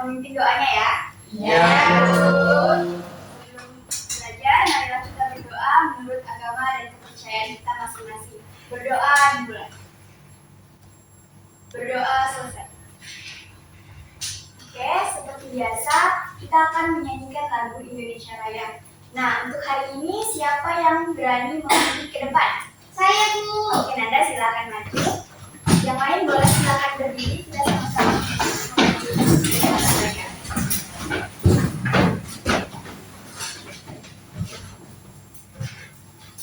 memimpin doanya ya. Ya. Sebelum belajar, marilah kita berdoa menurut agama dan kepercayaan kita masing-masing. Berdoa dimulai. Berdoa selesai. Oke, seperti biasa, kita akan menyanyikan lagu Indonesia Raya. Nah, untuk hari ini siapa yang berani memimpin ke depan? Saya, Bu. Oke, Nanda silakan maju. Yang lain boleh silakan berdiri, kita sama-sama.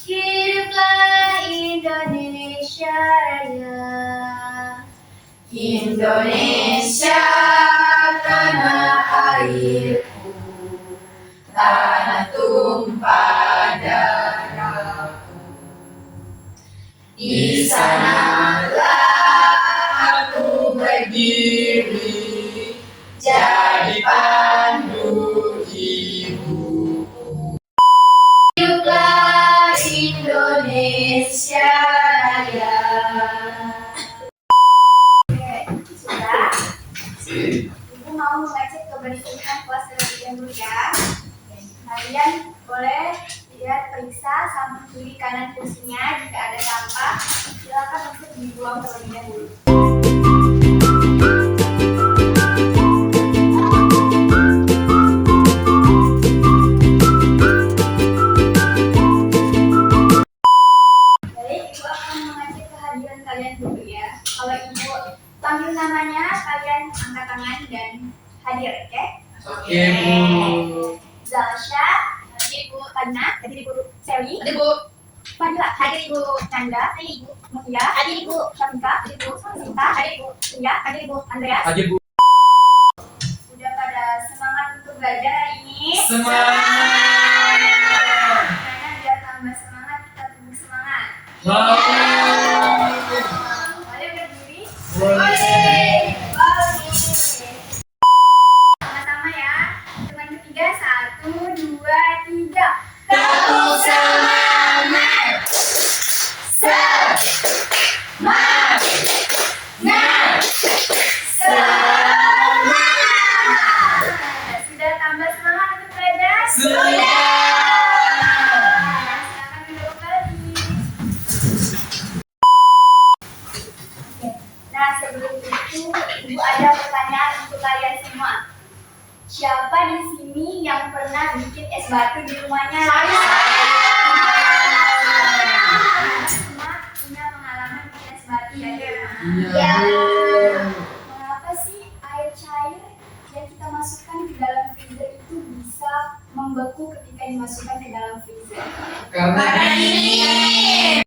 Hiduplah Indonesia Raya. Indonesia tanah airku, tanah tumpah darahku. Di sanalah aku berdiri, jadi pandu ibuku. Hiduplah Indonesia Raya. Ibu mau mengecek kebersihan kelas terlebih dahulu ya. Kalian boleh lihat periksa samping kiri kanan kursinya. Jika ada sampah, silakan untuk dibuang terlebih dahulu. Baik, Ibu akan mengecek kehadiran kalian dulu ya. Kalau Ibu panggil namanya, kalian angkat tangan dan hadir, oke? Oke, Bu. Zalsha, hadir Ibu. Padna, hadir Ibu. Sally, Hadir, Bu. Fadila, hadir Ibu. Nanda, Hadir, Ibu. Mutia, Hadir, Ibu. Syafika, hadir Ibu. Sinta, hadir Ibu. Ria, hadir Ibu. Andreas, Hadir, Bu. udah pada semangat untuk belajar hari ini? Semangat. Karena biar tambah semangat, kita tunggu semangat. Wow. Boleh berdiri? Boleh. Sama-sama ya. Teman ketiga, 1, 2, 3. Tepuk semangat. Semangat. Sudah tambah semangat untuk belajar? Sudah. Silakan duduk kembali. Nah, sebelum itu, Ibu ada pertanyaan untuk kalian semua. Siapa di sini yang pernah bikin es batu di rumahnya? Semua punya pengalaman bikin es batu ya di rumah. Iya, Bu. Mengapa sih air cair yang kita masukkan ke dalam freezer itu bisa membeku ketika dimasukkan ke dalam freezer? Karena ini.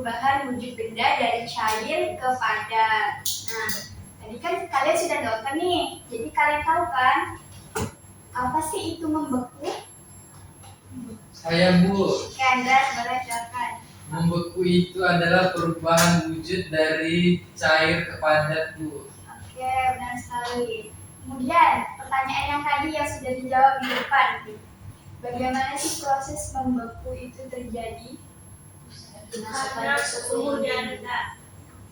perubahan wujud benda dari cair ke padat. Nah, tadi kan kalian sudah tahu nih. Jadi kalian tahu kan apa sih itu membeku? Saya Bu, Oke, Andra, boleh jelaskan. membeku itu adalah perubahan wujud dari cair ke padat Bu. Oke, benar sekali. Kemudian, pertanyaan yang tadi yang sudah dijawab di depan. Bagaimana sih proses membeku itu terjadi? Karena suhu dan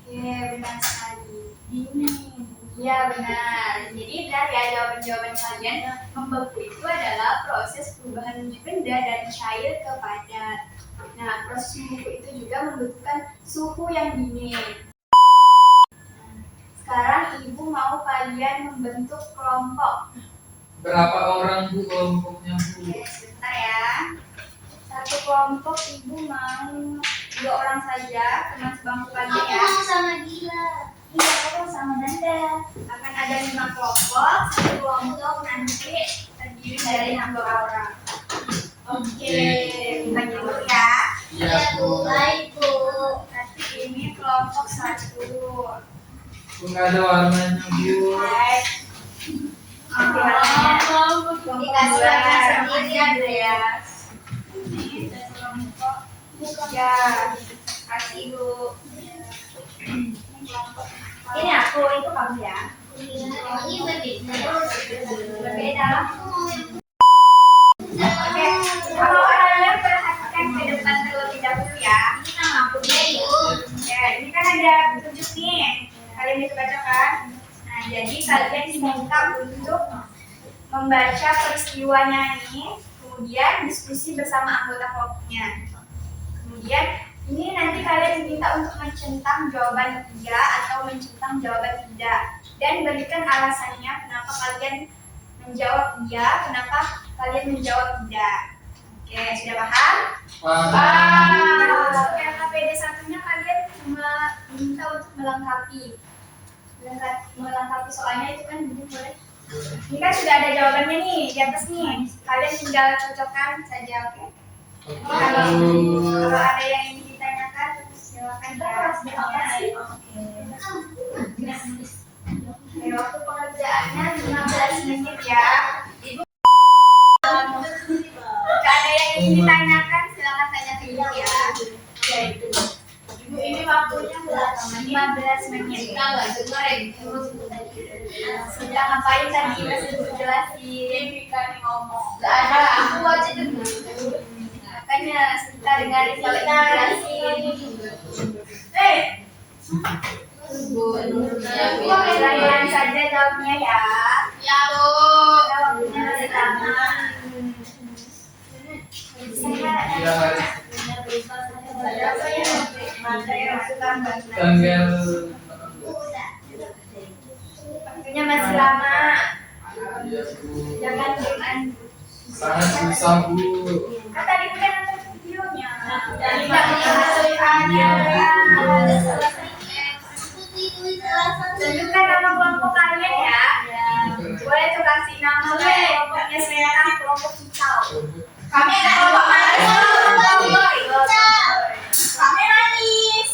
Oke, benar sekali. Dingin. Iya, benar. Jadi benar ya jawaban-jawaban kalian. Membeku itu adalah proses perubahan wujud benda dari cair ke padat. Nah, proses membeku itu juga membutuhkan suhu yang dingin. Sekarang Ibu mau kalian membentuk kelompok. Berapa orang Bu kelompoknya Bu? Oke, sebentar ya. Satu kelompok Ibu mau 2 orang saja, teman sebangku kalian ya. sama Gila. Iya, aku sama Nanda. Akan ada 5 kelompok, satu kelompok nanti terdiri dari 6 orang. Oke, bagi dulu ya. Iya Bu. Baik, Bu. Nanti ini kelompok 1. Bu nggak ada warnanya Bu. Baik. Oke, warnanya. Kelompok Dikasih 2, warna sendiri, ini Andreas. Ini kelompok 3. Kasih Bu. Ini kelompok. Ini aku, itu kamu ya. Ini berbeda. Berbeda. Oke, kalau kalian perhatikan ke depan terlebih dahulu ya. Ini nama aku dia, yuk. Ya, ini kan ada petunjuk nih. Kalian bisa baca kan? Nah, jadi kalian diminta untuk membaca peristiwanya ini, kemudian diskusi bersama anggota kelompoknya. Kemudian ini nanti kalian diminta untuk mencentang jawaban iya atau mencentang jawaban tidak, dan berikan alasannya kenapa kalian menjawab iya, kenapa kalian menjawab tidak. Oke, sudah paham? Paham. Yang KPD satunya kalian cuma diminta untuk melengkapi soalnya itu kan boleh. Ini kan sudah ada jawabannya nih di atas nih. Kalian tinggal cocokkan saja, oke? Kalau ada yang ingin ditanyakan, silakan ya. Oke, waktu pengerjaannya 15 menit ya. Ibu, jika ada yang ingin ditanyakan, silakan tanya ke Ibu ya. Ya, itu. Ibu, ini waktunya berapa? 15 menit. Kita nggak dengar ya. Sudah ngapain tadi? Ibu jelasin. Nggak ada, aku aja dengar. Makanya kita dengarin kalau Ibu jelasin. Pelan-pelan saja jawabnya ya. Ya, Bu. Kita waktunya masih lama. Sehat. Iya hari Berapa ya? tanggal Waktunya masih lama. iya Bu. Jangan diem. Sangat susah Bu. Kan tadi udah nonton videonya. Tadi Tidak menyesuaikannya. Tunjukkan nama kelompok kalian ya. Boleh tuh kasih nama kelompoknya Seta, kelompok Kicau. Kami ada kelompok manis. Kami manis.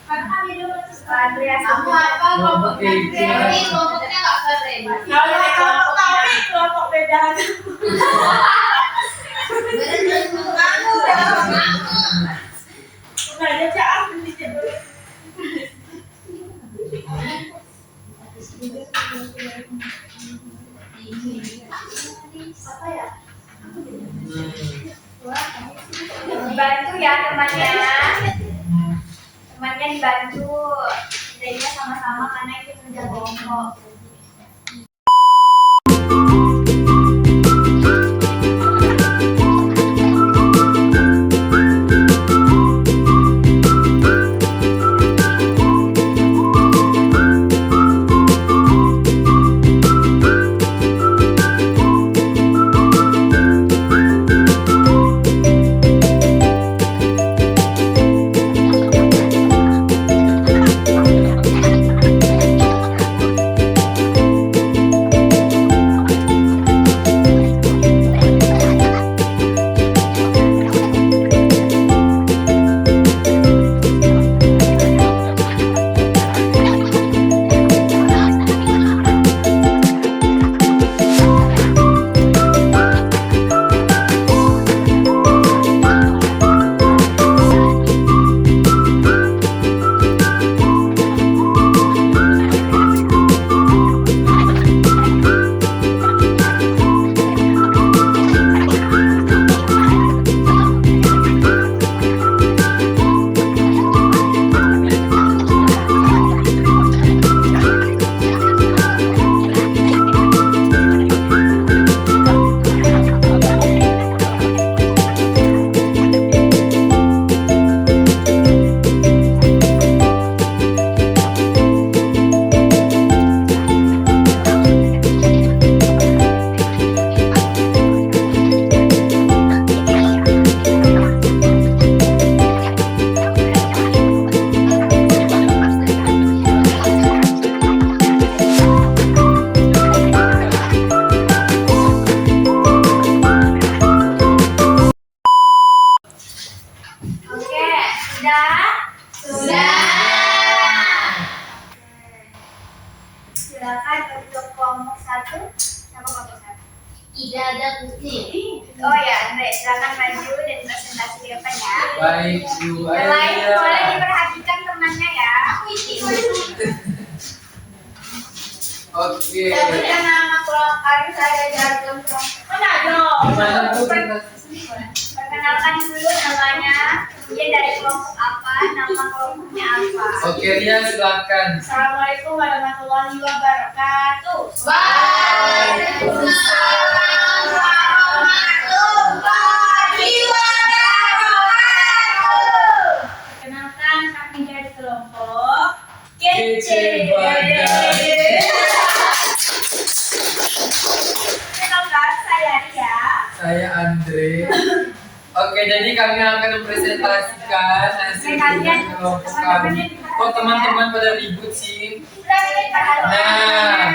Kami dulu tuh Andreas. Kamu apa kelompok Kelompok Tapi Kicau. kelompoknya nggak keren. Kalau kelompok kami kelompok beda. Apa ya? Dibantu ya temannya. Temannya dibantu. Jadinya sama-sama karena itu kerja kelompok. ada bukti. Oh ya, Andre, silakan maju dan presentasi di depan ya. Baik, Bu Yang lain Alia. boleh diperhatikan temannya ya. Oke. Sebutkan nama kelompok harus ada jarum kelompok. Mana dong? Gimana Bu presentasi? Perkenalkan dulu namanya, kemudian dari kelompok apa, nama kelompoknya apa. Oke, Ria silakan. Assalamualaikum warahmatullahi wabarakatuh. Waalaikumsalam warahmatullahi wabarakatuh. Kenalkan kami dari kelompok Kece Badai. Kenalkan saya Ria. Saya Andre. Oke, jadi kami akan mempresentasikan hasil kerja kelompok kami. Kok teman-teman pada ribut sih? Nah,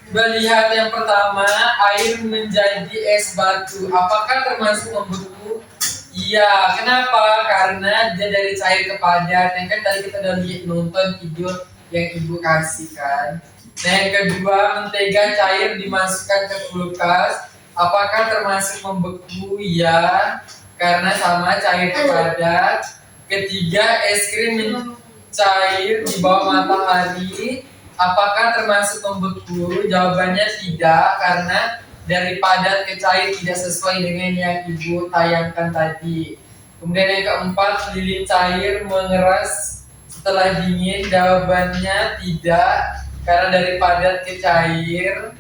melihat yang pertama, air menjadi es batu. Apakah termasuk membeku? Iya, kenapa? Karena dia dari cair ke padat. Yang kan tadi kita udah lihat nonton video yang ibu kasih kan. Nah, yang kedua, mentega cair dimasukkan ke kulkas. Apakah termasuk membeku? Iya, karena sama cair ke padat. Ketiga, es krim cair di bawah matahari. Apakah termasuk membeku? Jawabannya tidak, karena dari padat ke cair tidak sesuai dengan yang ibu tayangkan tadi. Kemudian yang keempat, lilin cair mengeras setelah dingin. Jawabannya tidak, karena dari padat ke cair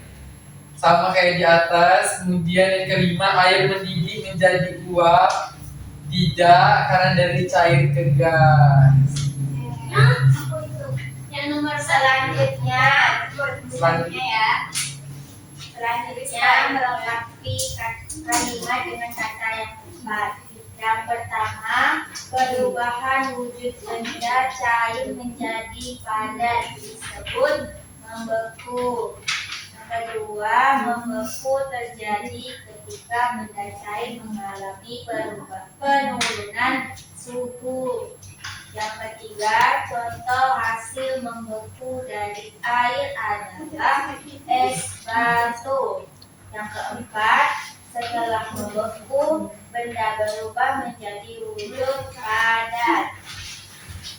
sama kayak di atas. Kemudian yang kelima, air mendidih menjadi uap. Tidak, karena dari cair ke gas. yang nomor Selanjutnya ya. Selanjutnya Ya. melengkapi kalimat dengan kata yang tepat. Yang pertama, perubahan wujud benda cair menjadi padat disebut membeku. Yang kedua, membeku terjadi ketika benda cair mengalami penurunan suhu. Yang ketiga, contoh hasil membeku dari air adalah es batu. Yang keempat, setelah membeku, benda berubah menjadi wujud padat.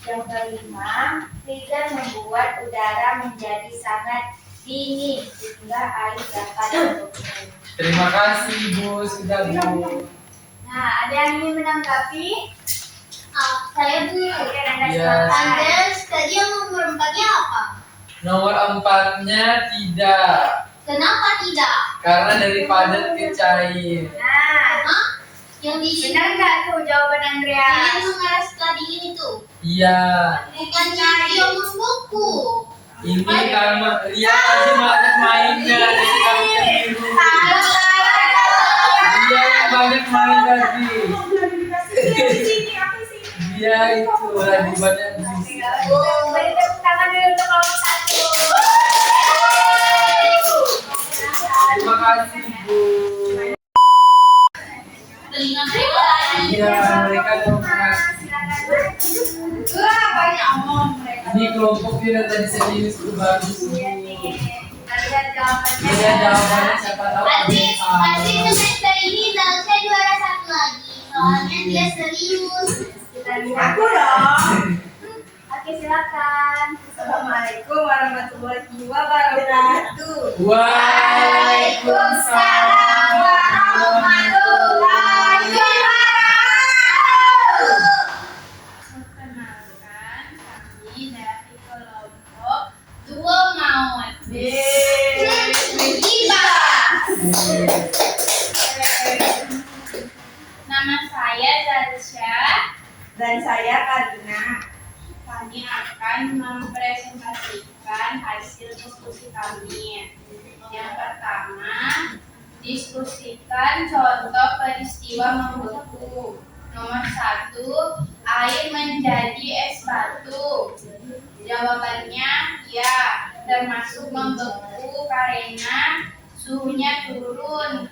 Yang kelima, freezer membuat udara menjadi sangat dingin sehingga air dapat membeku. Terima kasih Bu, sudah Bu. Nah, ada yang ingin menanggapi? saya Bu. Oke, Anda Ya. silakan. Tadi yang nomor 4-nya apa? Nomor 4-nya tidak, Kenapa tidak? karena dari padat ke cair. Nah, Yang di benar nggak tuh jawaban Andrea? yang mengeras setelah dingin itu. Iya, Bukannya dia membeku. ini karena Ria tadi banyak mainnya, jadi kami keliru. Dia yang banyak main tadi. Dia itu lagi banyak bisik. Beri tepuk tangan dulu untuk kelompok satu. Terima kasih Bu. Telinga mereka lagi. Iya, mereka terima kasih. Wah, banyak omong mereka. Ini kelompok kita tadi serius tuh bagus Bu. Iya nih. Kita lihat jawabannya. Dia jawabannya siapa tahu ada Pasti yang salah. semester ini saya juara 1 lagi. Soalnya dia serius. Kita lihat. Aku dong. Oke, silakan. Assalamualaikum warahmatullahi wabarakatuh. Waalaikumsalam warahmatullahi wabarakatuh. Perkenalkan kami dari kelompok Dua Maut. Nama saya Zarsha. Dan saya Karina. Kami akan mempresentasikan hasil diskusi kami. Yang pertama, diskusikan contoh peristiwa membeku. Nomor 1, air menjadi es batu. Jawabannya ya, termasuk membeku karena suhunya turun.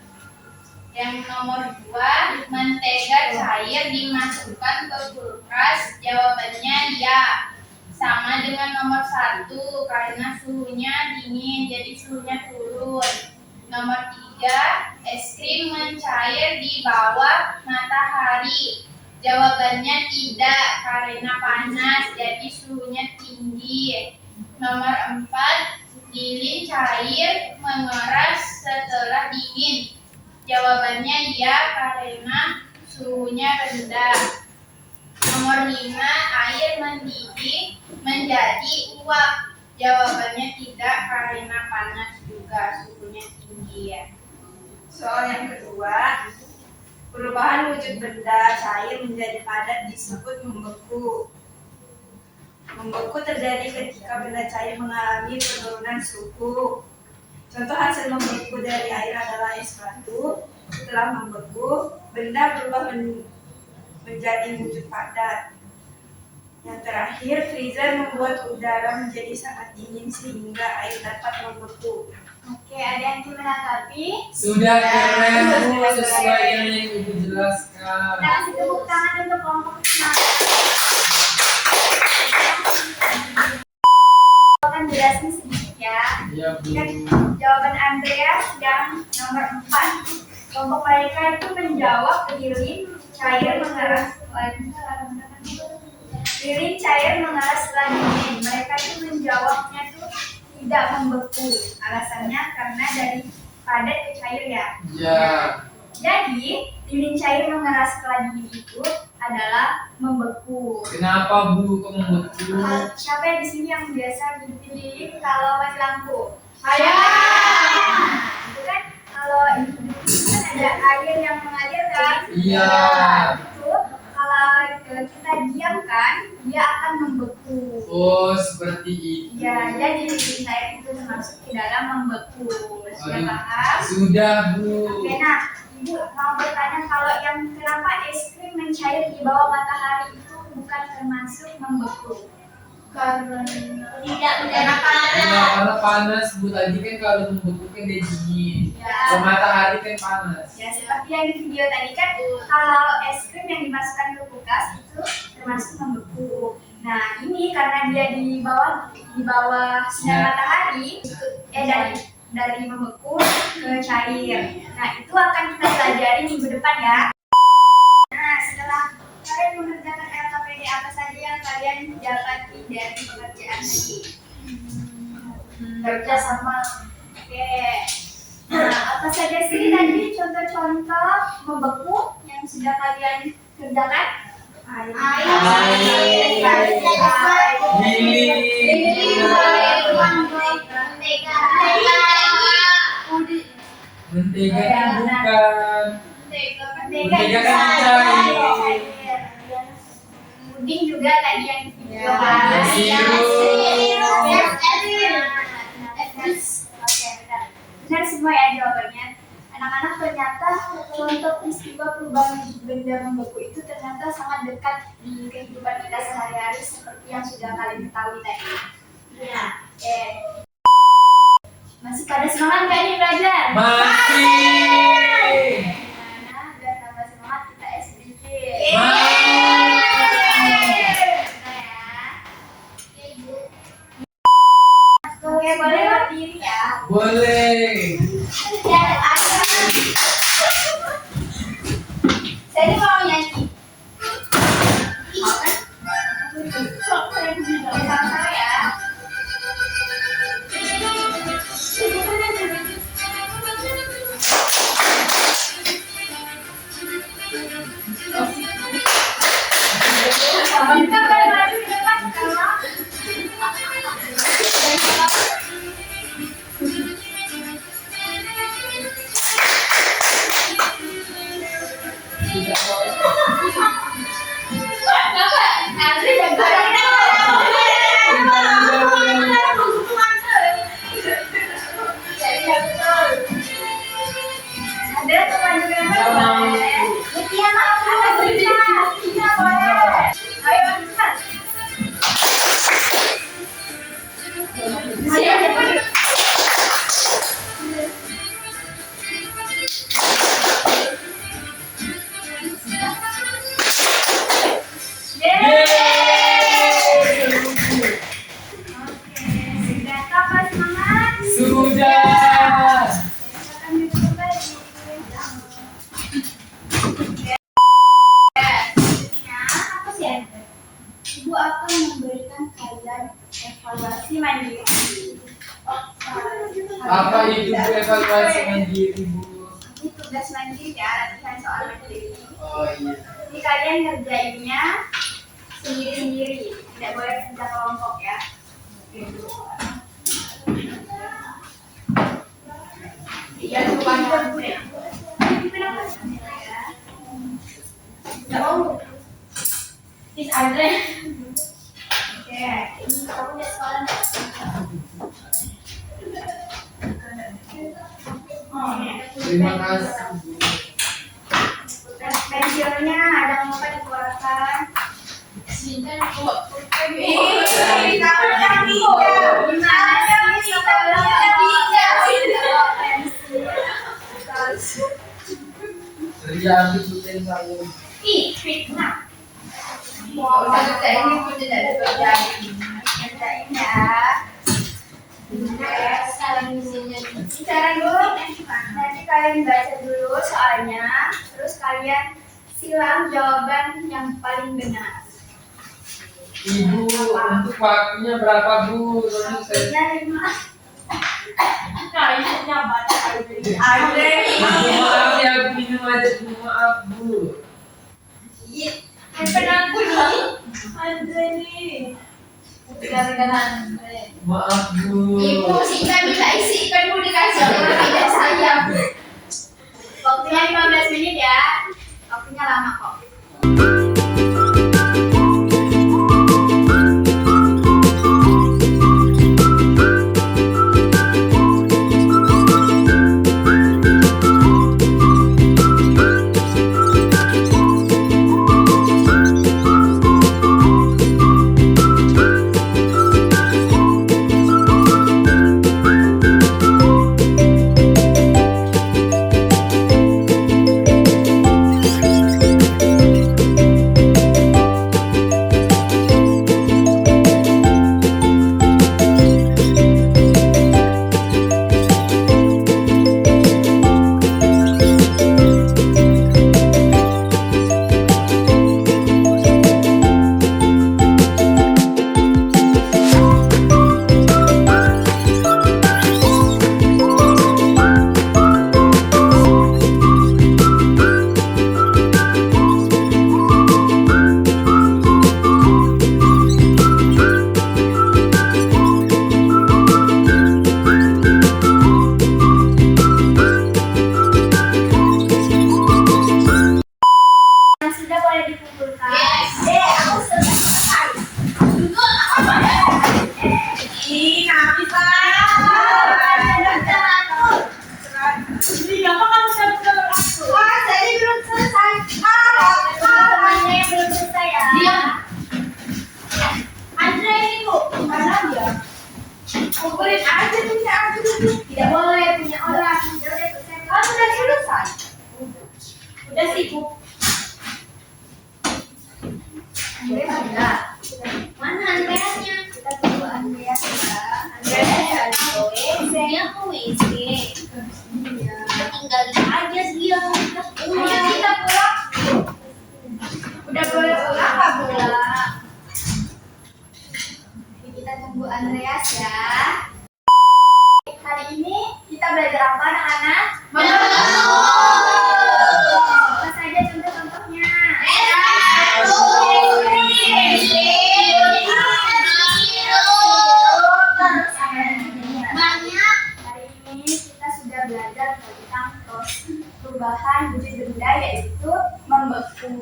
Yang nomor 2, mentega cair dimasukkan ke kulkas. Jawabannya ya, sama dengan nomor 1 karena suhunya dingin, jadi suhunya turun. Nomor 3, 3. Es krim mencair di bawah matahari. Jawabannya tidak, karena panas, jadi suhunya tinggi. Nomor 4. Lilin cair mengeras setelah dingin. Jawabannya ya, karena suhunya rendah. Nomor 5. Air mendidih menjadi uap. Jawabannya tidak, karena panas juga, suhunya tinggi ya. Soal yang kedua, perubahan wujud benda cair menjadi padat disebut membeku. Membeku terjadi ketika benda cair mengalami penurunan suhu. Contoh hasil membeku dari air adalah es batu. Setelah membeku, benda berubah menjadi wujud padat. Yang terakhir, freezer membuat udara menjadi sangat dingin sehingga air dapat membeku. Oke, ada yang ingin menanggapi? Sudah keren Bu, sesuai dengan yang Ibu jelaskan. Kita kasih tepuk tangan untuk kelompok semangat. Akan jelasin sedikit ya. Iya Bu. Kan jawaban Andreas yang nomor 4. Kelompok mereka itu menjawab lilin cair mengeras. Lilin cair mengeras setelah dingin. Mereka itu menjawabnya tuh tidak membeku. Alasannya karena dari padat ke cair ya. Iya. Jadi lilin cair mengeras setelah dingin itu adalah membeku. Kenapa Bu kok membeku? Siapa yang di sini yang biasa hidupin lilin kalau mati lampu? Saya. Itu kan kalau itu kan ada air yang mengalir kan? Iya. Itu kalau kita diamkan dia akan membeku. Oh, seperti itu. Ya, jadi lilin cair itu termasuk di dalam membeku. Sudah Aduh. paham? Sudah Bu. Oke, nah Ibu mau bertanya kalau yang kenapa es krim mencair di bawah matahari itu bukan termasuk membeku? Karena Tidak karena Karena panas Bu, tadi kan kalau membeku kan dia dingin. Ya. Kalau matahari kan panas. Ya seperti yang di video tadi kan kalau es krim yang dimasukkan ke kulkas itu termasuk membeku. Nah ini karena dia di bawah sinar Ya. matahari dari membeku ke cair. Nah itu akan kita pelajari minggu depan ya. Nah setelah kalian mengerjakan LKPD apa saja yang kalian dapati dari pekerjaan tadi? Kerja sama. Oke. Nah, apa saja sih tadi contoh-contoh membeku yang sudah kalian kerjakan? Mentega kan bukan. Mentega kan cair. Puding juga tadi yang di video Ya, kan? sirup. Oke, benar semua ya jawabannya. Anak-anak ternyata contoh peristiwa perubahan benda membeku itu ternyata sangat dekat di kehidupan kita sehari-hari seperti yang sudah kalian ketahui tadi. Ya. Oke. Masih pada semangat nggak nih belajar? Masih. Gimana biar tambah semangat kita SBG? Oke, boleh berdiri ya. Boleh. Saya mau nyanyi. Sama-sama ya. Kita boleh maju ke depan kalau Andri ada teman juga yang boleh. Buktinya ada cerita boleh. Ayo cepat. Ayo cepat. Oke, sudah kapan semangat? Sudah. Silakan duduk kembali. mandiri. Apa itu Bu, evaluasi mandiri Bu? Ini tugas mandiri ya, latihan soal mandiri. Oh iya. Jadi kalian ngerjainnya sendiri-sendiri, tidak boleh kerja kelompok ya. Iya, lupa ya. Tidak mau. Is Andre. Oke, ini kamu udah sekolah nggak? Oh, Terima kasih. pensilnya ada yang mau dikeluarkan. Ria ambil pulpen saya. Ih, fitnah. Ini pun tidak ada bagian. Kerjain ya. Sekarang dulu, nanti kalian baca dulu soalnya, terus kalian silang jawaban yang paling benar. Ibu, untuk waktunya berapa Bu? Soalnya saya Waktunya 5. Andre. Bu, maaf ya, aku minum aja Bu, maaf Bu. Yang penangku nih, Andre nih. Maaf Bu. Ibu si ikan bisa isi ikan mau dikasih orang tidak sayang. Waktunya 15 menit ya. Waktunya lama kok. Sudah boleh dikumpulkan. Aku sudah selesai. Ini kami belum selesai. Temannya yang belum selesai ya. Diam. Andre ini Bu, mana dia? Kumpulin aja punya aku dulu. Tidak boleh punya orang. Sudah selesai. Oh, sudah selesai. Udah sibuk. Andre mana? Mana Andreasnya? Kita tunggu Andreas ya. Dia mau WC. Tinggalin aja dia. Ayo kita pulang. Udah boleh pulang nggak pulang? Kita tunggu Andreas ya. Hari ini kita belajar apa anak-anak? Apa saja contoh-contohnya? Banyak. Hari ini kita sudah belajar tentang perubahan wujud benda yaitu membeku.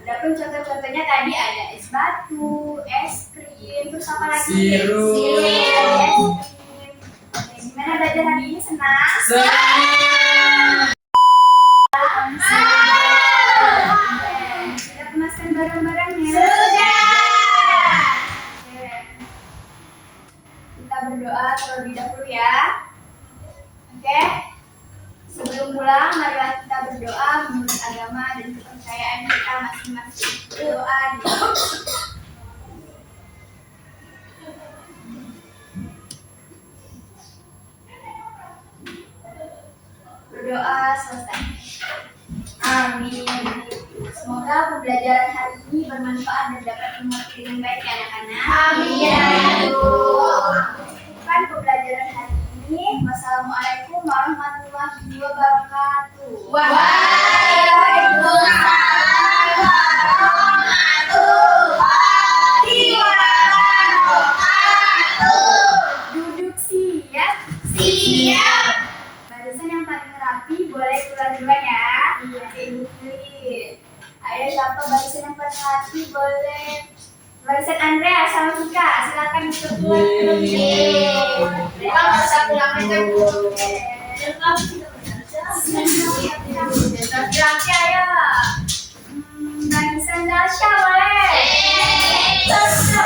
Adapun contoh-contohnya tadi ada es batu, es krim, terus apa lagi? Sirup. Es krim. Oke, gimana belajar hari ini senang? Senang. Sudah kemaskan barang-barangnya? Oke. Kita berdoa terlebih dahulu ya. Oke. Sebelum pulang, marilah kita berdoa menurut agama dan kepercayaan kita masing-masing. Berdoa di berdoa selesai. Amin. Semoga Semoga pembelajaran hari ini bermanfaat dan dapat mengerti dengan baik ya anak-anak. Amin ya Allah. Bukan pembelajaran hari ini. Wassalamualaikum warahmatullahi wabarakatuh. Waalaikumsalam warahmatullahi wabarakatuh. Duduk siap. Siap. Barisan yang paling rapi boleh keluar duluan ya. Iya. Ibu pilih. Ayo siapa barisan yang paling rapi boleh. Barisan Andrea sama Tika, silakan untuk keluar dulu. Bang, bisa pulang aja, Bu. Laki-laki ayo. Barisan Dasya boleh. Terus